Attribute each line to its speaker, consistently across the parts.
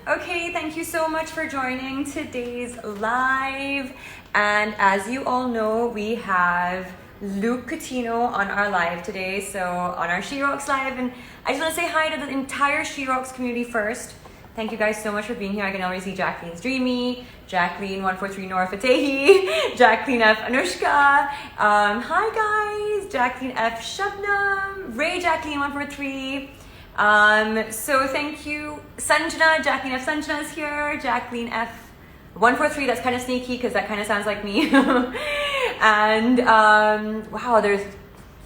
Speaker 1: Okay, thank you so much for joining today's live. And as you all know, we have Luke Coutinho on our live today, so on our SheRox live. And I just want to say hi to the entire SheRox community first. Thank you guys so much for being here. I can already see Jacqueline's Dreamy, Jacqueline 143 Nora Fatehi, Jacqueline F Anushka. Hi guys, Jacqueline F Shabnam, Ray Jacqueline 143. So thank you, Sanjana, Jacqueline F Sanjana is here, Jacqueline F 143, that's kind of sneaky because that kind of sounds like me. And wow,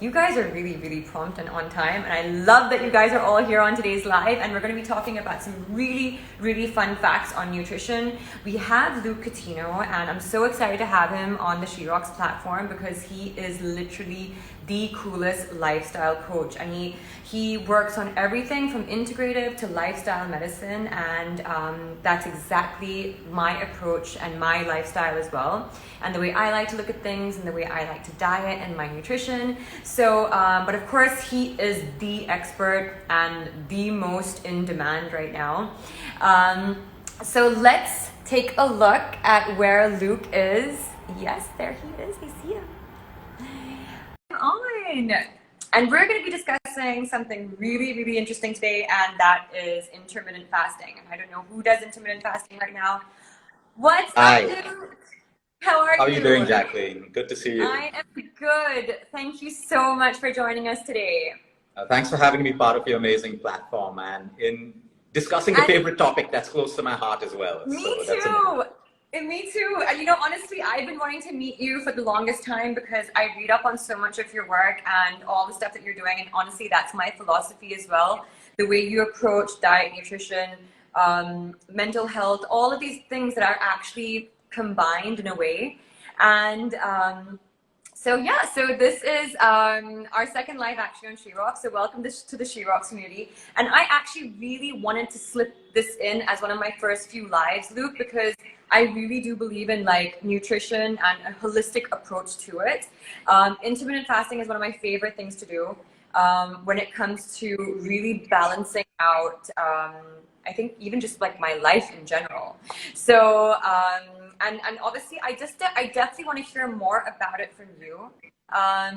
Speaker 1: you guys are really prompt and on time, and I love that you guys are all here on today's live, and we're going to be talking about some really fun facts on nutrition. We have Luke Coutinho, and I'm so excited to have him on the SheRox platform because he is literally the coolest lifestyle coach, and he works on everything from integrative to lifestyle medicine, and that's exactly my approach and my lifestyle as well, and the way I like to look at things and the way I like to diet and my nutrition. So but of course he is the expert and the most in demand right now. So let's take a look at where Luke is. Yes, there he is. I see him on. And we're going to be discussing something really interesting today, and that is intermittent fasting. And I don't know who does intermittent fasting right now. What's up, Luke? How are you
Speaker 2: doing, Jacqueline? Good to see you.
Speaker 1: I am good. Thank you so much for joining us today.
Speaker 2: Thanks for having me part of your amazing platform and in discussing the favorite topic that's close to my heart as well.
Speaker 1: Me too. And me too. You know, honestly, I've been wanting to meet you for the longest time because I read up on so much of your work and all the stuff that you're doing. And honestly, that's my philosophy as well. The way you approach diet, nutrition, mental health, all of these things that are actually combined in a way. And so this is our second live actually on SheRox. So welcome to the SheRox community. And I actually really wanted to slip this in as one of my first few lives, Luke, because I really do believe in like nutrition and a holistic approach to it. Intermittent fasting is one of my favorite things to do when it comes to really balancing out, I think even just like my life in general. So, and obviously I definitely want to hear more about it from you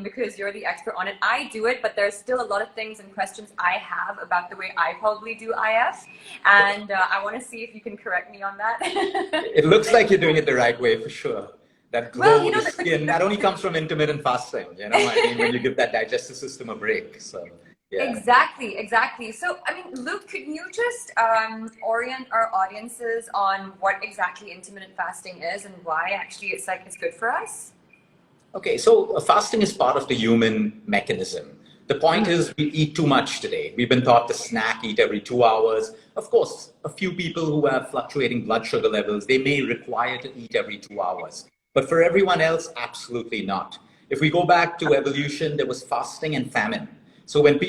Speaker 1: because you're the expert on it. I do it, but there's still a lot of things and questions I have about the way I probably do IF. And I want to see if you can correct me on that.
Speaker 2: It looks like you're doing it the right way for sure. That glow with the skin, that only comes from intermittent fasting, you know, I mean, when you give that digestive system a break, so. Yeah.
Speaker 1: Exactly. So, I mean, Luke, could you just orient our audiences on what exactly intermittent fasting is and why actually it's good for us?
Speaker 2: Okay, so fasting is part of the human mechanism. The point is we eat too much today. We've been taught to snack, eat every 2 hours. Of course, a few people who have fluctuating blood sugar levels, they may require to eat every 2 hours. But for everyone else, absolutely not. If we go back to evolution, there was fasting and famine. So when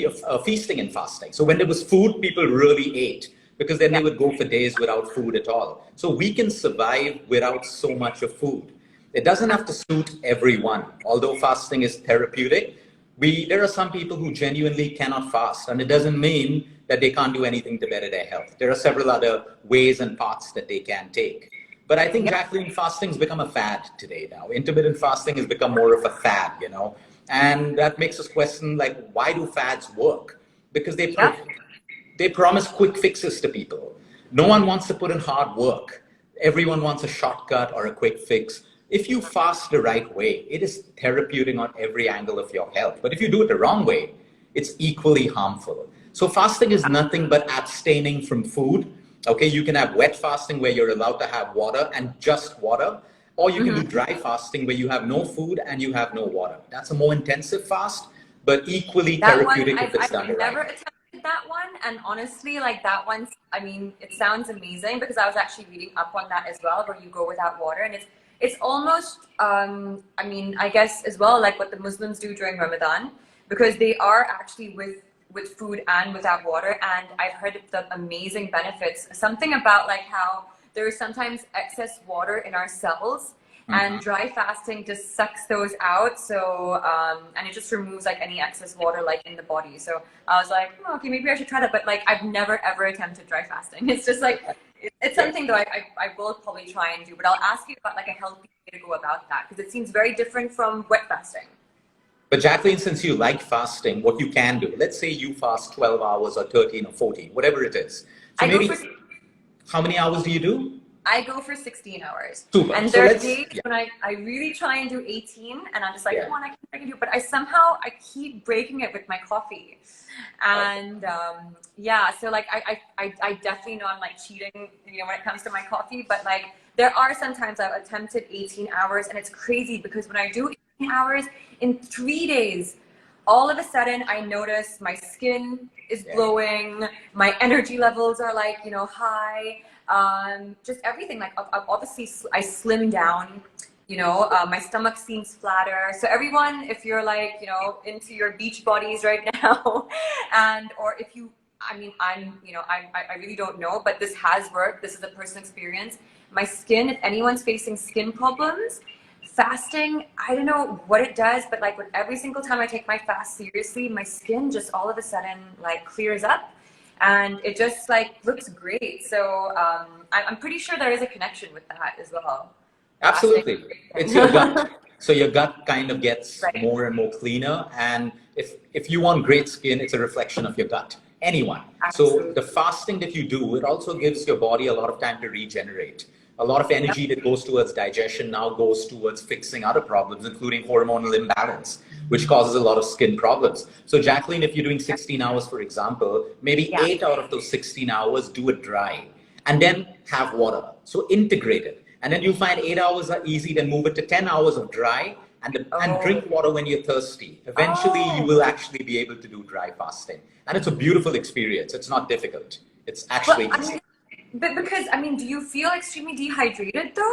Speaker 2: feasting and fasting. So when there was food, people really ate because then they would go for days without food at all. So we can survive without so much of food. It doesn't have to suit everyone. Although fasting is therapeutic, there are some people who genuinely cannot fast, and it doesn't mean that they can't do anything to better their health. There are several other ways and paths that they can take. But I think, Jacqueline, fasting's become a fad today now. Intermittent fasting has become more of a fad, you know. And that makes us question, like, why do fads work? Because they promise quick fixes to people. No one wants to put in hard work. Everyone wants a shortcut or a quick fix. If you fast the right way, it is therapeutic on every angle of your health. But if you do it the wrong way, it's equally harmful. So fasting is nothing but abstaining from food. Okay, you can have wet fasting where you're allowed to have water and just water. Or you can do dry fasting where you have no food and you have no water. That's a more intensive fast, but equally therapeutic if it's done right.
Speaker 1: I've never attempted that one. And honestly, like that one, I mean, it sounds amazing because I was actually reading up on that as well, where you go without water. And it's almost, I mean, I guess as well, like what the Muslims do during Ramadan, because they are actually with food and without water. And I've heard of the amazing benefits. Something about like how there is sometimes excess water in our cells, and dry fasting just sucks those out. So, and it just removes like any excess water like in the body. So I was like, okay, maybe I should try that. But like, I've never ever attempted dry fasting. It's just like, it's something that I will probably try and do, but I'll ask you about like a healthy way to go about that, because it seems very different from wet fasting.
Speaker 2: But Jacqueline, since you like fasting, what you can do, let's say you fast 12 hours or 13 or 14, whatever it is. So maybe, how many hours do you do?
Speaker 1: I go for 16 hours.
Speaker 2: Super.
Speaker 1: And
Speaker 2: So
Speaker 1: there are days when I really try and do 18, and I'm just like, come on, I can do it. But I keep breaking it with my coffee. And yeah, so like I definitely know I'm like cheating, you know, when it comes to my coffee. But like there are sometimes I've attempted 18 hours, and it's crazy because when I do 18 hours in 3 days, all of a sudden I notice my skin is glowing, my energy levels are like, you know, high. Just everything, like obviously I slim down, you know, my stomach seems flatter. So everyone, if you're like, you know, into your beach bodies right now, and, or if you, I mean, you know, I really don't know, but this has worked. This is a personal experience. My skin, if anyone's facing skin problems, fasting, I don't know what it does, but like with every single time I take my fast seriously, my skin just all of a sudden like clears up. And it just like looks great. So I'm pretty sure there is a connection with that as well.
Speaker 2: Absolutely. It's your gut. So your gut kind of gets more and more cleaner. And if you want great skin, it's a reflection of your gut. Anyone. So the fasting that you do, it also gives your body a lot of time to regenerate. A lot of energy that goes towards digestion now goes towards fixing other problems, including hormonal imbalance, which causes a lot of skin problems. So Jacqueline, if you're doing 16 hours, for example, maybe 8 out of those 16 hours, do it dry and then have water. So integrate it. And then you'll find 8 hours are easy, then move it to 10 hours of dry and drink water when you're thirsty. Eventually, you will actually be able to do dry fasting. And it's a beautiful experience. It's not difficult. It's actually easy.
Speaker 1: But because, I mean, do you feel extremely dehydrated though?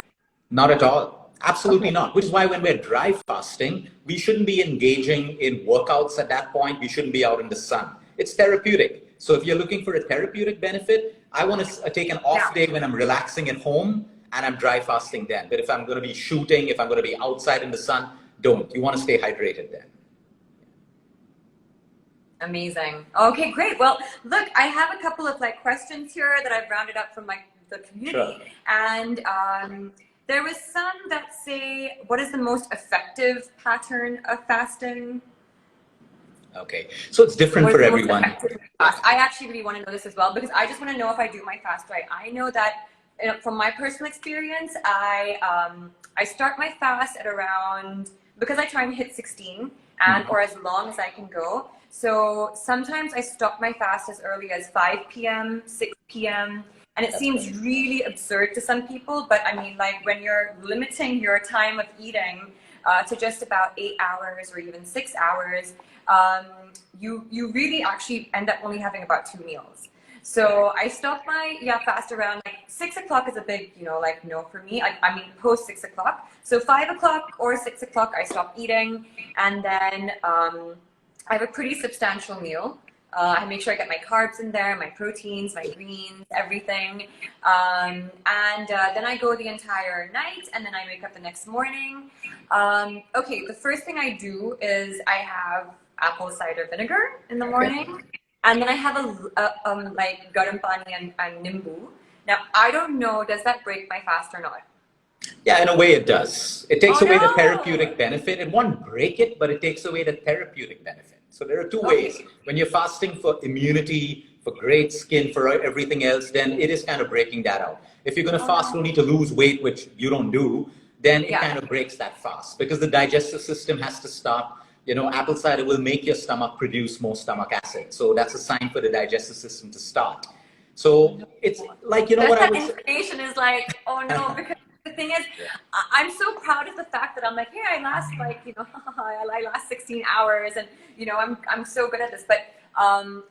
Speaker 2: Not at all. Absolutely not. Which is why when we're dry fasting, we shouldn't be engaging in workouts at that point. We shouldn't be out in the sun. It's therapeutic. So if you're looking for a therapeutic benefit, I want to take an off day when I'm relaxing at home and I'm dry fasting then. But if I'm going to be shooting, if I'm going to be outside in the sun, don't. You want to stay hydrated then.
Speaker 1: Amazing. Okay, great. Well, look, I have a couple of like questions here that I've rounded up from the community. Sure. And there was some that say, what is the most effective pattern of fasting?
Speaker 2: Okay, so it's different for everyone.
Speaker 1: I actually really want to know this as well, because I just want to know if I do my fast right. I know that, you know, from my personal experience, I start my fast at around, because I try and hit 16 and or as long as I can go. So sometimes I stop my fast as early as 5 p.m., 6 p.m. And it seems really absurd to some people, but I mean, like when you're limiting your time of eating to just about 8 hours or even 6 hours, you really actually end up only having about 2 meals. So I stop my fast around like 6 o'clock is a big, you know, like no for me. I mean, post 6 o'clock. So 5 o'clock or 6 o'clock, I stop eating. And then I have a pretty substantial meal. I make sure I get my carbs in there, my proteins, my greens, everything. And then I go the entire night, and then I wake up the next morning. Okay, the first thing I do is I have apple cider vinegar in the morning. And then I have a like garam pani and nimbu. Now, I don't know, does that break my fast or not?
Speaker 2: Yeah, in a way it does. It takes away the therapeutic benefit. It won't break it, but it takes away the therapeutic benefit. So there are two ways. When you're fasting for immunity, for great skin, for everything else, then it is kind of breaking that out. If you're going to fast only to lose weight, which you don't do, then it kind of breaks that fast, because the digestive system has to stop. You know, apple cider will make your stomach produce more stomach acid. So that's a sign for the digestive system to start. So it's like, you know what I would say.
Speaker 1: Information is like, oh no, because the thing is, I'm so proud of the fact that I'm like, hey, I last like, you know, I last 16 hours and, you know, I'm so good at this. But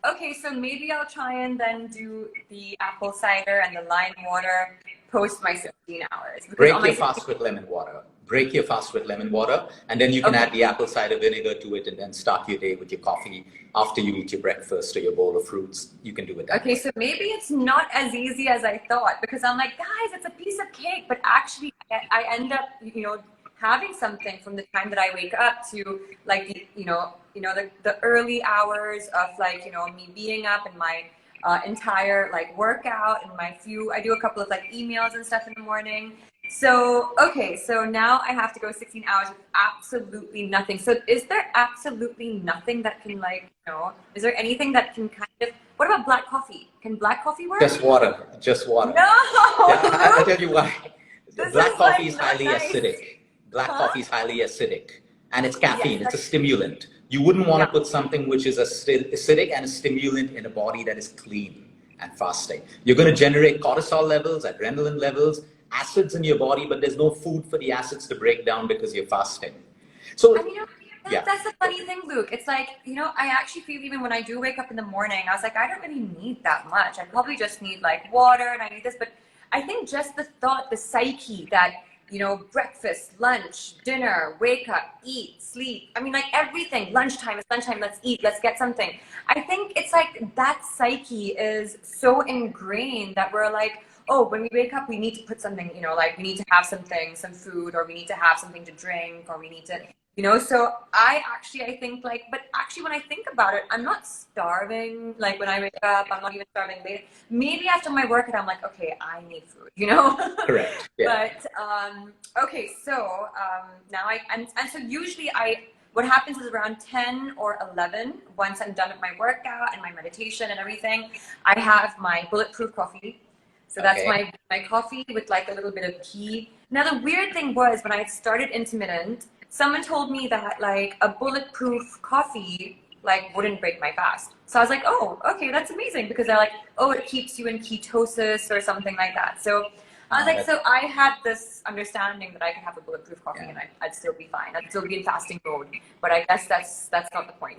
Speaker 1: okay, so maybe I'll try and then do the apple cider and the lime water post my 16 hours.
Speaker 2: Break your fast with lemon water. Break your fast with lemon water, and then you can add the apple cider vinegar to it and then start your day with your coffee after you eat your breakfast or your bowl of fruits. You can do it that way.
Speaker 1: So maybe it's not as easy as I thought, because I'm like, guys, it's a piece of cake, but actually I end up, you know, having something from the time that I wake up to like, the early hours of like, you know, me being up and my entire like workout and I do a couple of like emails and stuff in the morning. So, okay, so now I have to go 16 hours with absolutely nothing. So is there absolutely nothing that can like, is there anything that can kind of, what about black coffee? Can black coffee work?
Speaker 2: Just water, just water.
Speaker 1: No!
Speaker 2: Yeah, I'll tell you why. Black coffee is highly
Speaker 1: nice.
Speaker 2: acidic. Black coffee is highly acidic, and it's caffeine. It's a stimulant. You wouldn't want to put something which is acidic and a stimulant in a body that is clean and fasting. You're going to generate cortisol levels, adrenaline levels, acids in your body, but there's no food for the acids to break down because you're fasting. So,
Speaker 1: that's the funny thing, Luke. It's like, I actually feel even when I do wake up in the morning, I was like, I don't really need that much. I probably just need like water and I need this, but I think just the thought, the psyche that, breakfast, lunch, dinner, wake up, eat, sleep. I mean, like everything, lunchtime is lunchtime, let's eat, let's get something. I think it's like that psyche is so ingrained that we're like, oh, when we wake up, we need to put something, like we need to have something, some food, or we need to have something to drink, or we need to, so I think like, but actually when I think about it, I'm not starving. Like when I wake up, I'm not even starving later. Maybe after my workout, I'm like, okay, I need food,
Speaker 2: Correct. Yeah.
Speaker 1: But, okay, so now and so usually what happens is around 10 or 11, once I'm done with my workout and my meditation and everything, I have my bulletproof coffee. So that's my coffee with like a little bit of tea. Now the weird thing was when I had started intermittent, someone told me that like a bulletproof coffee like wouldn't break my fast. So I was like, oh, okay, that's amazing, because they're like, oh, it keeps you in ketosis or something like that. So I was like, so I had this understanding that I could have a bulletproof coffee and I'd still be fine. I'd still be in fasting mode. But I guess that's not the point.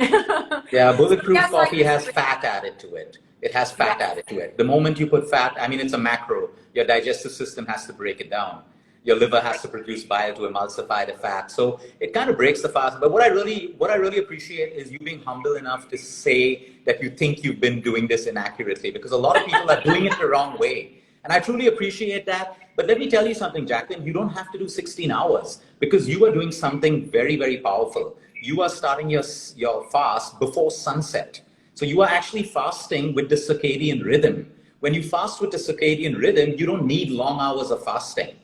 Speaker 2: Yeah, bulletproof coffee has fat added to it. It has fat added to it. The moment you put fat, I mean, it's a macro. Your digestive system has to break it down. Your liver has to produce bile to emulsify the fat. So it kind of breaks the fast. But what I really appreciate is you being humble enough to say that you think you've been doing this inaccurately, because a lot of people are doing it the wrong way. And I truly appreciate that. But let me tell you something, Jacqueline, you don't have to do 16 hours because you are doing something very, very powerful. You are starting your fast before sunset. So you are actually fasting with the circadian rhythm. When you fast with the circadian rhythm, you don't need long hours of fasting.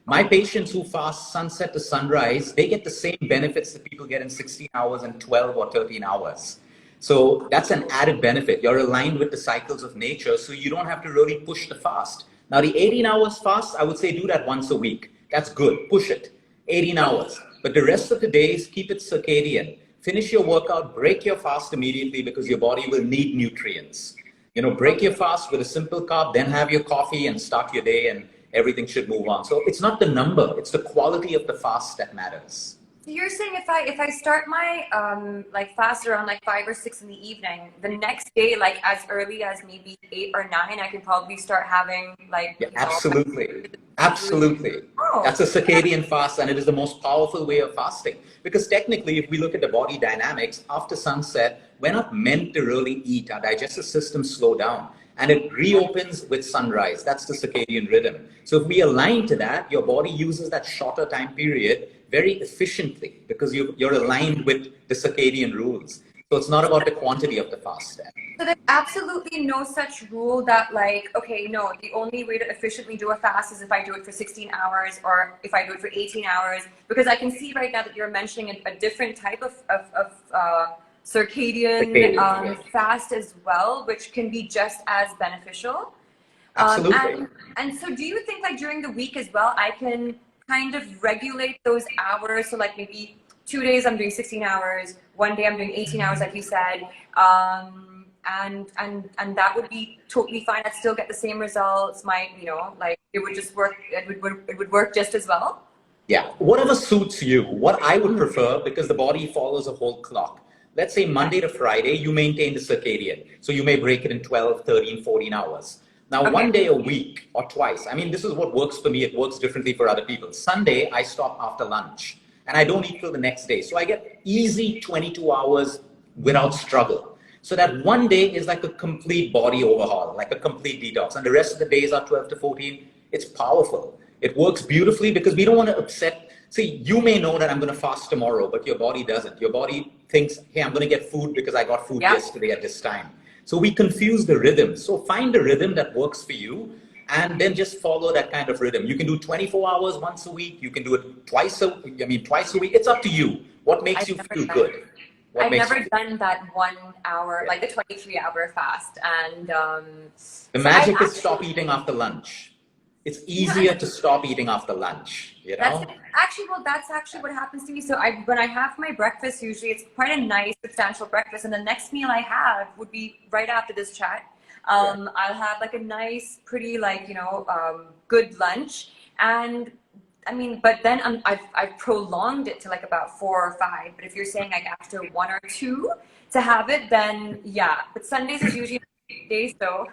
Speaker 2: My patients who fast sunset to sunrise, they get the same benefits that people get in 16 hours and 12 or 13 hours. So that's an added benefit. You're aligned with the cycles of nature, so you don't have to really push the fast. Now, the 18 hours fast, I would say do that once a week. That's good. Push it. 18 hours. But the rest of the days, keep it circadian. Finish your workout, break your fast immediately, because your body will need nutrients. Break your fast with a simple carb, then have your coffee and start your day, and everything should move on. So it's not the number, it's the quality of the fast that matters.
Speaker 1: So you're saying if I start my like fast around like 5 or 6 in the evening, the next day, like as early as maybe 8 or 9, I can probably start having like
Speaker 2: absolutely. Oh. That's a circadian fast, and it is the most powerful way of fasting, because technically if we look at the body dynamics after sunset, we're not meant to really eat. Our digestive system slow down and it reopens with sunrise. That's the circadian rhythm. So if we align to that, your body uses that shorter time period very efficiently, because you're aligned with the circadian rules. So it's not about the quantity of the fast.
Speaker 1: So there's absolutely no such rule that like, okay, no, the only way to efficiently do a fast is if I do it for 16 hours or if I do it for 18 hours, because I can see right now that you're mentioning a different type of circadian fast as well, which can be just as beneficial.
Speaker 2: Absolutely.
Speaker 1: And so do you think like during the week as well, I can kind of regulate those hours? So like maybe 2 days I'm doing 16 hours, 1 day I'm doing 18 hours, like you said, and that would be totally fine. I'd still get the same results. Like it would just work. It would work just as well.
Speaker 2: Yeah, whatever suits you. What I would prefer, because the body follows a whole clock. Let's say Monday to Friday, you maintain the circadian. So you may break it in 12, 13, 14 hours. Now, 1 day a week or twice. I mean, this is what works for me. It works differently for other people. Sunday, I stop after lunch and I don't eat till the next day. So I get easy 22 hours without struggle. So that 1 day is like a complete body overhaul, like a complete detox. And the rest of the days are 12 to 14. It's powerful. It works beautifully because we don't want to upset. See, you may know that I'm going to fast tomorrow, but your body doesn't. Your body thinks, hey, I'm going to get food because I got food yesterday at this time. So we confuse the rhythm. So find a rhythm that works for you and then just follow that kind of rhythm. You can do 24 hours once a week. You can do it twice a week. It's up to you. What makes you feel good?
Speaker 1: I've never done that 1 hour, like the 23-hour fast. And
Speaker 2: the magic is stop eating after lunch. It's easier to stop eating after lunch, you know?
Speaker 1: That's actually what happens to me. So when I have my breakfast, usually it's quite a nice, substantial breakfast. And the next meal I have would be right after this chat. I'll have like a nice, pretty, like, good lunch. And I mean, but then I've prolonged it to like about 4 or 5. But if you're saying like after 1 or 2 to have it, then yeah. But Sundays is usually days, so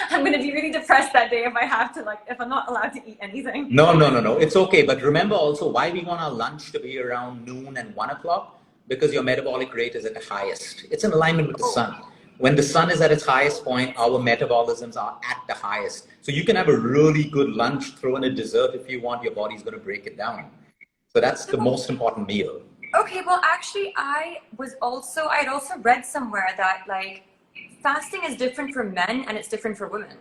Speaker 1: I'm gonna be really depressed that day if I have to, like, if I'm not allowed to eat anything.
Speaker 2: No. It's okay. But remember also why we want our lunch to be around noon and 1 o'clock, because your metabolic rate is at the highest. It's in alignment with the sun. When the sun is at its highest point, our metabolisms are at the highest. So you can have a really good lunch, throw in a dessert if you want, your body's going to break it down. So that's the most important meal.
Speaker 1: Okay, well, actually, I'd also read somewhere that, like, fasting is different for men and it's different for women.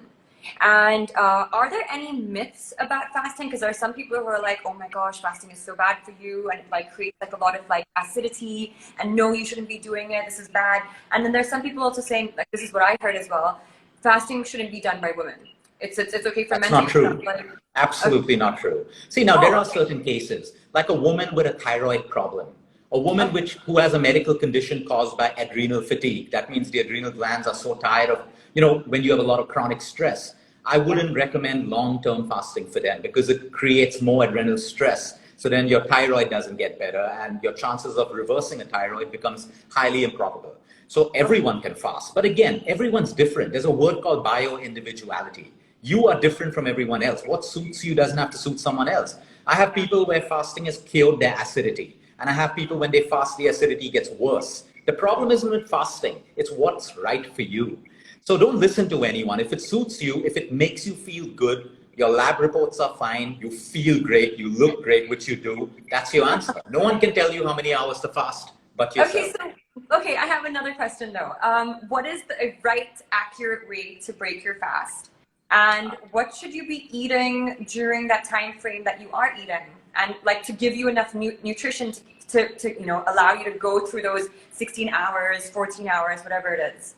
Speaker 1: And are there any myths about fasting? Because there are some people who are like, oh my gosh, fasting is so bad for you, and it like creates like a lot of like acidity, and no, you shouldn't be doing it, this is bad. And then there's some people also saying, like, this is what I heard as well, fasting shouldn't be done by women. It's okay for men.
Speaker 2: That's not true. Absolutely not true. See, now there are certain cases, like a woman with a thyroid problem, a woman who has a medical condition caused by adrenal fatigue. That means the adrenal glands are so tired of, when you have a lot of chronic stress. I wouldn't recommend long-term fasting for them because it creates more adrenal stress. So then your thyroid doesn't get better and your chances of reversing a thyroid becomes highly improbable. So everyone can fast. But again, everyone's different. There's a word called bio-individuality. You are different from everyone else. What suits you doesn't have to suit someone else. I have people where fasting has cured their acidity. And I have people when they fast, the acidity gets worse. The problem isn't with fasting. It's what's right for you. So don't listen to anyone. If it suits you, if it makes you feel good, your lab reports are fine, you feel great, you look great, which you do, that's your answer. No one can tell you how many hours to fast but yourself.
Speaker 1: Okay, I have another question though. What is the right, accurate way to break your fast? And what should you be eating during that time frame that you are eating? And like to give you enough nutrition to allow you to go through those 16 hours, 14 hours, whatever it is.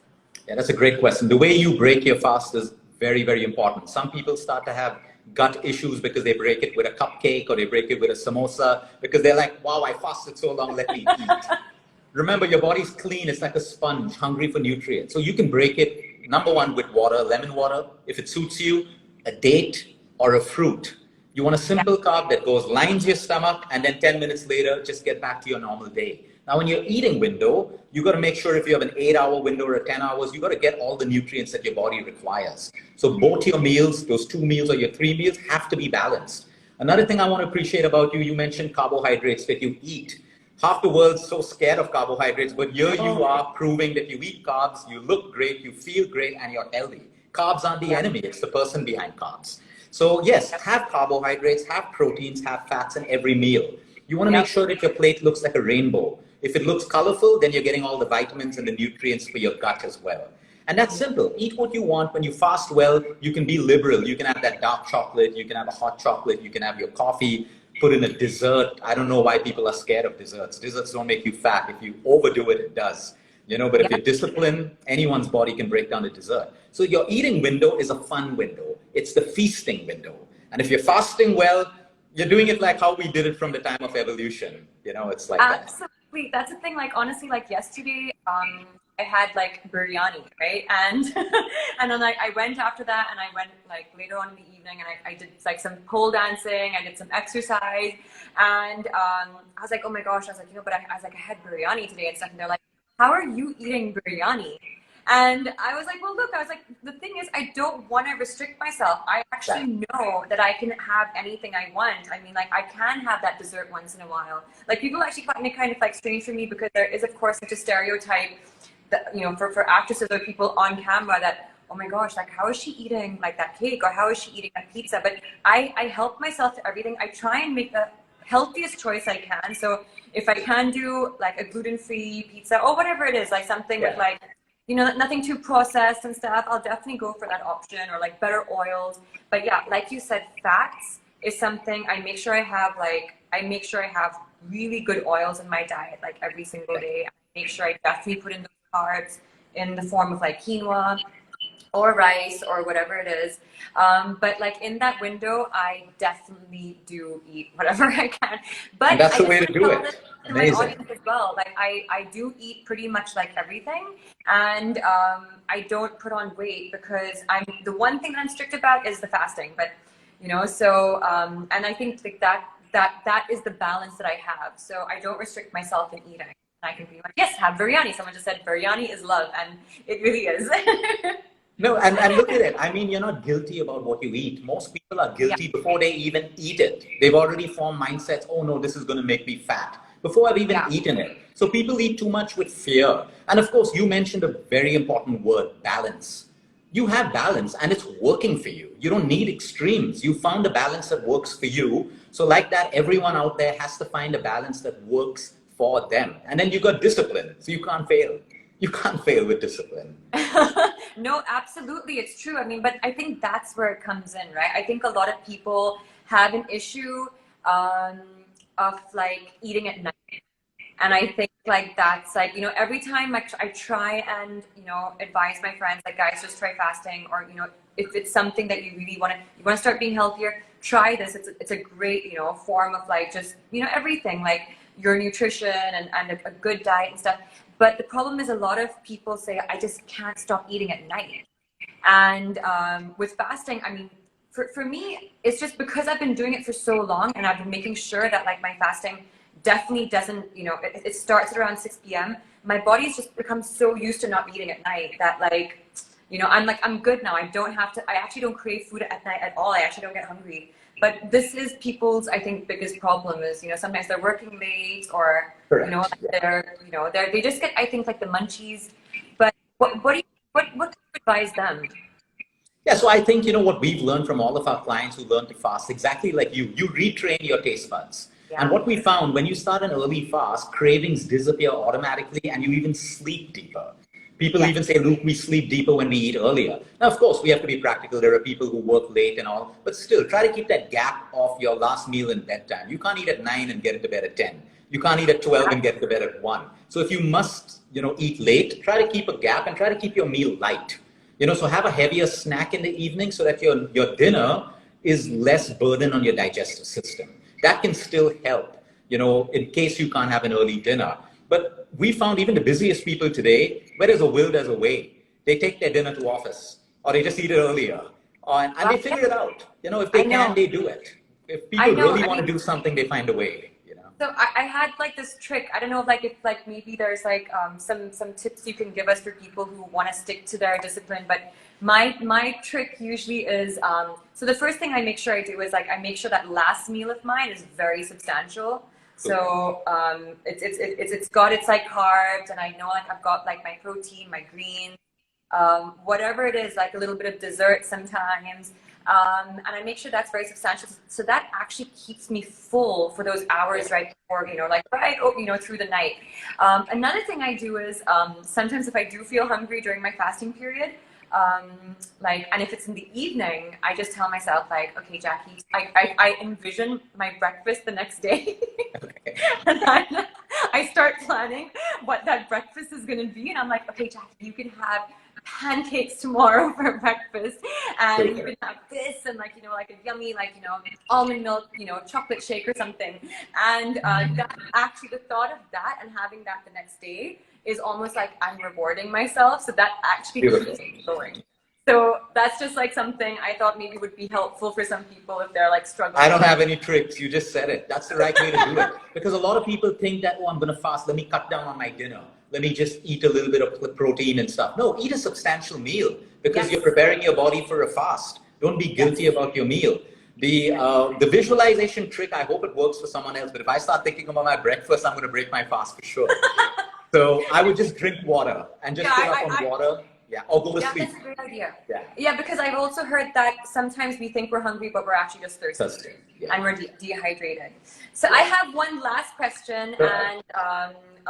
Speaker 2: Yeah, that's a great question. The way you break your fast is very, very important. Some people start to have gut issues because they break it with a cupcake or they break it with a samosa because they're like, wow, I fasted so long, let me eat. Remember, your body's clean. It's like a sponge, hungry for nutrients. So you can break it, number one, with water, lemon water. If it suits you, a date or a fruit. You want a simple carb that lines your stomach, and then 10 minutes later, just get back to your normal day. Now, in your eating window, you got to make sure if you have an 8-hour window or a 10 hours, you got to get all the nutrients that your body requires. So both your meals, those 2 meals or your 3 meals, have to be balanced. Another thing I want to appreciate about you, you mentioned carbohydrates that you eat. Half the world's so scared of carbohydrates, but here you are proving that you eat carbs, you look great, you feel great, and you're healthy. Carbs aren't the enemy, it's the person behind carbs. So yes, have carbohydrates, have proteins, have fats in every meal. You want to make sure that your plate looks like a rainbow. If it looks colorful, then you're getting all the vitamins and the nutrients for your gut as well. And that's simple. Eat what you want. When you fast well, you can be liberal. You can have that dark chocolate. You can have a hot chocolate. You can have your coffee. Put in a dessert. I don't know why people are scared of desserts. Desserts don't make you fat. If you overdo it, it does. But if you're disciplined, anyone's body can break down a dessert. So your eating window is a fun window. It's the feasting window. And if you're fasting well, you're doing it like how we did it from the time of evolution. It's like that.
Speaker 1: Absolutely. That's the thing. Like, honestly, like yesterday, I had like biryani, right? And and then I went after that, and I went like later on in the evening, and I did like some pole dancing, I did some exercise, and I was like, oh my gosh, I was like, but I had biryani today and stuff, and they're like, how are you eating biryani? And I was like, well, look, the thing is, I don't want to restrict myself. I actually know that I can have anything I want. I mean, like, I can have that dessert once in a while. Like, people actually find it kind of like strange for me because there is, of course, such a stereotype that, for actresses or people on camera that, oh my gosh, like, how is she eating like that cake, or how is she eating that pizza? But I help myself to everything. I try and make healthiest choice I can. So if I can do like a gluten-free pizza or whatever it is, like something with like, you know, nothing too processed and stuff, I'll definitely go for that option, or like better oils. But yeah, like you said, fats is something I make sure I have. Like I make sure I have really good oils in my diet, like every single day. I make sure I definitely put in those carbs in the form of like quinoa or rice or whatever it is. But like in that window, I definitely do eat whatever I can. But
Speaker 2: And that's
Speaker 1: I
Speaker 2: the way to do it.
Speaker 1: to my
Speaker 2: Amazing.
Speaker 1: audience as well. Like I do eat pretty much like everything, and I don't put on weight because the one thing that I'm strict about is the fasting. But you know, so and I think like that is the balance that I have. So I don't restrict myself in eating. I can be like, yes, have biryani. Someone just said biryani is love, and it really is.
Speaker 2: No, and look at it. I mean, you're not guilty about what you eat. Most people are guilty before they even eat it. They've already formed mindsets, oh no, this is going to make me fat, before I've even eaten it. So people eat too much with fear. And of course, you mentioned a very important word, balance. You have balance and it's working for you. You don't need extremes. You found a balance that works for you. So like that, everyone out there has to find a balance that works for them. And then you got discipline, so you can't fail. You can't fail with discipline.
Speaker 1: No, absolutely. It's true. I mean, but I think that's where it comes in, right? I think a lot of people have an issue of like eating at night. And I think like that's like, you know, every time I try and, you know, advise my friends, like guys, just try fasting, or, you know, if it's something that you really want to start being healthier, try this. It's a great, you know, form of like just, you know, everything, like your nutrition and a good diet and stuff. But the problem is a lot of people say, I just can't stop eating at night. And with fasting, I mean, for me, it's just because I've been doing it for so long, and I've been making sure that like my fasting definitely doesn't, you know, it starts at around 6 p.m. My body's just become so used to not eating at night that like, you know, I'm good now. I actually don't crave food at night at all. I actually don't get hungry. But this is people's, I think, biggest problem is, you know, sometimes they're working late, or,
Speaker 2: Correct.
Speaker 1: you know, they just get, I think, like the munchies. But what do you advise them?
Speaker 2: Yeah, so I think, you know, what we've learned from all of our clients who learn to fast, exactly like you retrain your taste buds.
Speaker 1: Yeah.
Speaker 2: And what we found, when you start an early fast, cravings disappear automatically and you even sleep deeper. People even say, Luke, we sleep deeper when we eat earlier. Now, of course, we have to be practical. There are people who work late and all, but still try to keep that gap of your last meal and bedtime. You can't eat at 9 and get into bed at 10. You can't eat at 12 and get to bed at 1. So if you must, you know, eat late, try to keep a gap and try to keep your meal light. You know, so have a heavier snack in the evening so that your dinner is less burden on your digestive system. That can still help, you know, in case you can't have an early dinner. But we found even the busiest people today, where there's a will, there's a way. They take their dinner to office, or they just eat it earlier. And they figure it out. You know, if they can, they do it. If people really want to do something, they find a way.
Speaker 1: So I had like this trick. I don't know if like maybe there's like some tips you can give us for people who want to stick to their discipline. But my trick usually is so the first thing I make sure I do is like I make sure that last meal of mine is very substantial. So it's got its like carbs, and I know like I've got like my protein, my greens, whatever it is, like a little bit of dessert sometimes. And I make sure that's very substantial. So that actually keeps me full for those hours right before, you know, like you know, through the night. Another thing I do is sometimes if I do feel hungry during my fasting period, like, and if it's in the evening, I just tell myself like, okay, Jackie, I envision my breakfast the next day. And I start planning what that breakfast is going to be. And I'm like, okay, Jackie, you can have pancakes tomorrow for breakfast, and you can have this, and like, you know, like a yummy, like, you know, almond milk, you know, chocolate shake or something. And that actually, the thought of that and having that the next day is almost like I'm rewarding myself. So that actually keeps me going. So that's just like something I thought maybe would be helpful for some people if they're like struggling.
Speaker 2: I don't have any tricks. You just said it. That's the right way to do it. Because a lot of people think that, oh, I'm going to fast. Let me cut down on my dinner. Let me just eat a little bit of protein and stuff. No, eat a substantial meal because you're preparing your body for a fast. Don't be guilty about your meal. The visualization trick, I hope it works for someone else. But if I start thinking about my breakfast, I'm going to break my fast for sure. So I would just drink water and just fill up on water. Yeah, or go to
Speaker 1: Yeah,
Speaker 2: sleep.
Speaker 1: that's a great idea.
Speaker 2: Yeah.
Speaker 1: Yeah, because I've also heard that sometimes we think we're hungry, but we're actually just thirsty.
Speaker 2: Thirsty, yeah.
Speaker 1: And we're dehydrated. So
Speaker 2: Yeah.
Speaker 1: I have one last question,
Speaker 2: Sure.
Speaker 1: and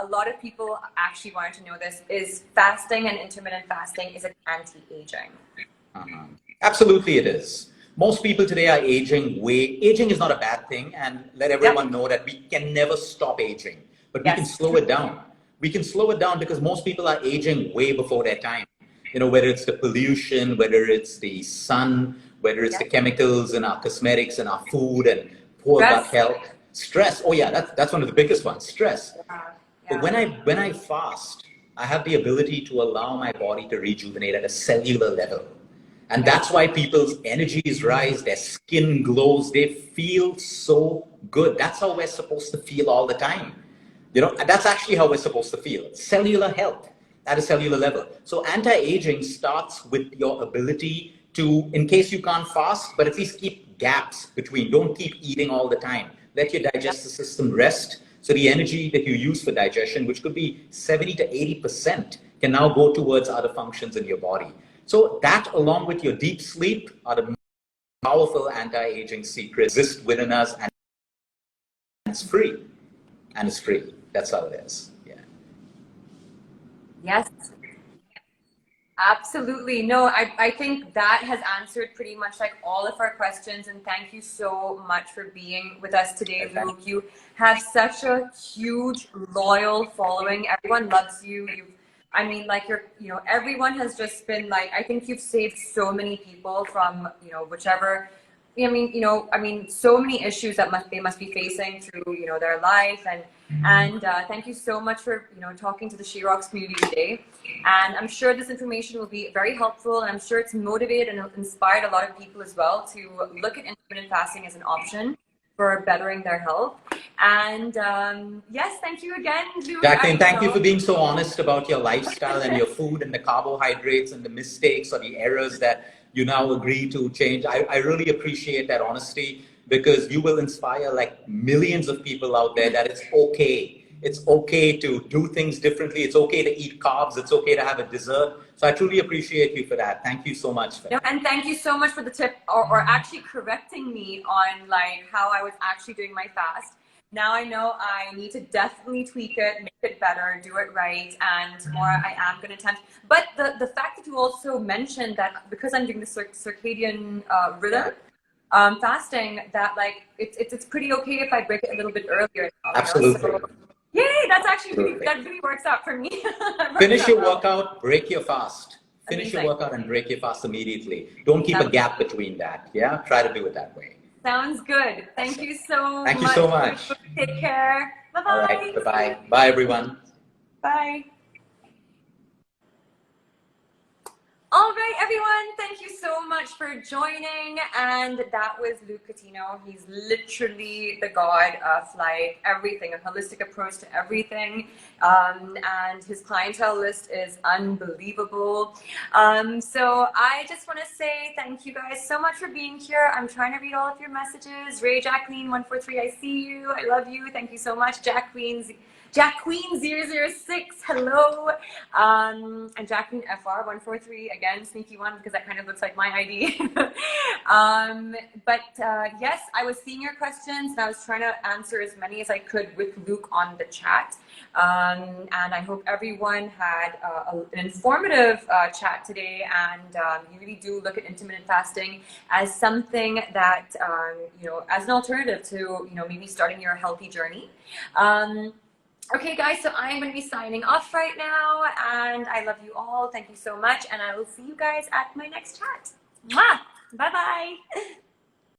Speaker 1: a lot of people actually wanted to know this. Is fasting and intermittent fasting, is it anti-aging?
Speaker 2: Uh-huh. Absolutely it is. Most people today are aging way. Aging is not a bad thing, and let everyone know that we can never stop aging, but we can slow it down. We can slow it down because most people are aging way before their time. You know, whether it's the pollution, whether it's the sun, whether it's the chemicals in our cosmetics and our food and poor gut health, stress. Oh yeah, that's one of the biggest ones, stress. But when I fast, I have the ability to allow my body to rejuvenate at a cellular level. And that's why people's energies rise, their skin glows, they feel so good. That's how we're supposed to feel all the time. You know, that's actually how we're supposed to feel. Cellular health at a cellular level. So anti-aging starts with your ability to, in case you can't fast, but at least keep gaps between. Don't keep eating all the time. Let your digestive system rest. So the energy that you use for digestion, which could be 70 to 80%, can now go towards other functions in your body. So that, along with your deep sleep, are the powerful anti-aging secrets exist within us, and it's free. And it's free. That's how it is. Yeah.
Speaker 1: Yes. Absolutely. No, I think that has answered pretty much like all of our questions. And thank you so much for being with us today, Luke. You have such a huge, loyal following. Everyone loves you. Everyone has just been like, I think you've saved so many people from, whichever, so many issues that they must be facing through, their life. And thank you so much for, talking to the SheRox community today. And I'm sure this information will be very helpful, and I'm sure it's motivated and inspired a lot of people as well to look at intermittent fasting as an option for bettering their health. And yes, thank you again, Luke.
Speaker 2: Jacqueline, thank you for being so honest about your lifestyle and your food and the carbohydrates and the mistakes or the errors that you now agree to change. I really appreciate that honesty, because you will inspire like millions of people out there that it's okay. It's okay to do things differently. It's okay to eat carbs. It's okay to have a dessert. So I truly appreciate you for that. Thank you so much for that.
Speaker 1: And thank you so much for the tip, or actually correcting me on like how I was actually doing my fast. Now I know I need to definitely tweak it, make it better, do it right, and tomorrow I am going to attempt. But the fact that you also mentioned that because I'm doing the circadian rhythm fasting, that like it's pretty okay if I break it a little bit earlier.
Speaker 2: Absolutely.
Speaker 1: So, yay, that's actually that really works out for me.
Speaker 2: Finish your workout, break your fast. Finish your workout and break your fast immediately. Don't keep a gap between that. Yeah, try to do it that way.
Speaker 1: Sounds good. Thank you so much.
Speaker 2: Thank you so much.
Speaker 1: Take care. Bye-bye.
Speaker 2: All right. Bye-bye. Bye, everyone.
Speaker 1: Bye. All right, everyone. Thank you so much for joining. And that was Luke Coutinho. He's literally the god of like everything, a holistic approach to everything. And his clientele list is unbelievable. So I just want to say thank you guys so much for being here. I'm trying to read all of your messages. Ray Jacqueline 143, I see you. I love you. Thank you so much. Jacqueline 006, hello. And Jacqueline FR 143, again, sneaky one because that kind of looks like my ID. Yes, I was seeing your questions and I was trying to answer as many as I could with Luke on the chat. And I hope everyone had an informative chat today, and you really do look at intermittent fasting as something that, as an alternative to, maybe starting your healthy journey. Okay, guys, so I'm going to be signing off right now, and I love you all. Thank you so much, and I will see you guys at my next chat. Mwah! Bye-bye.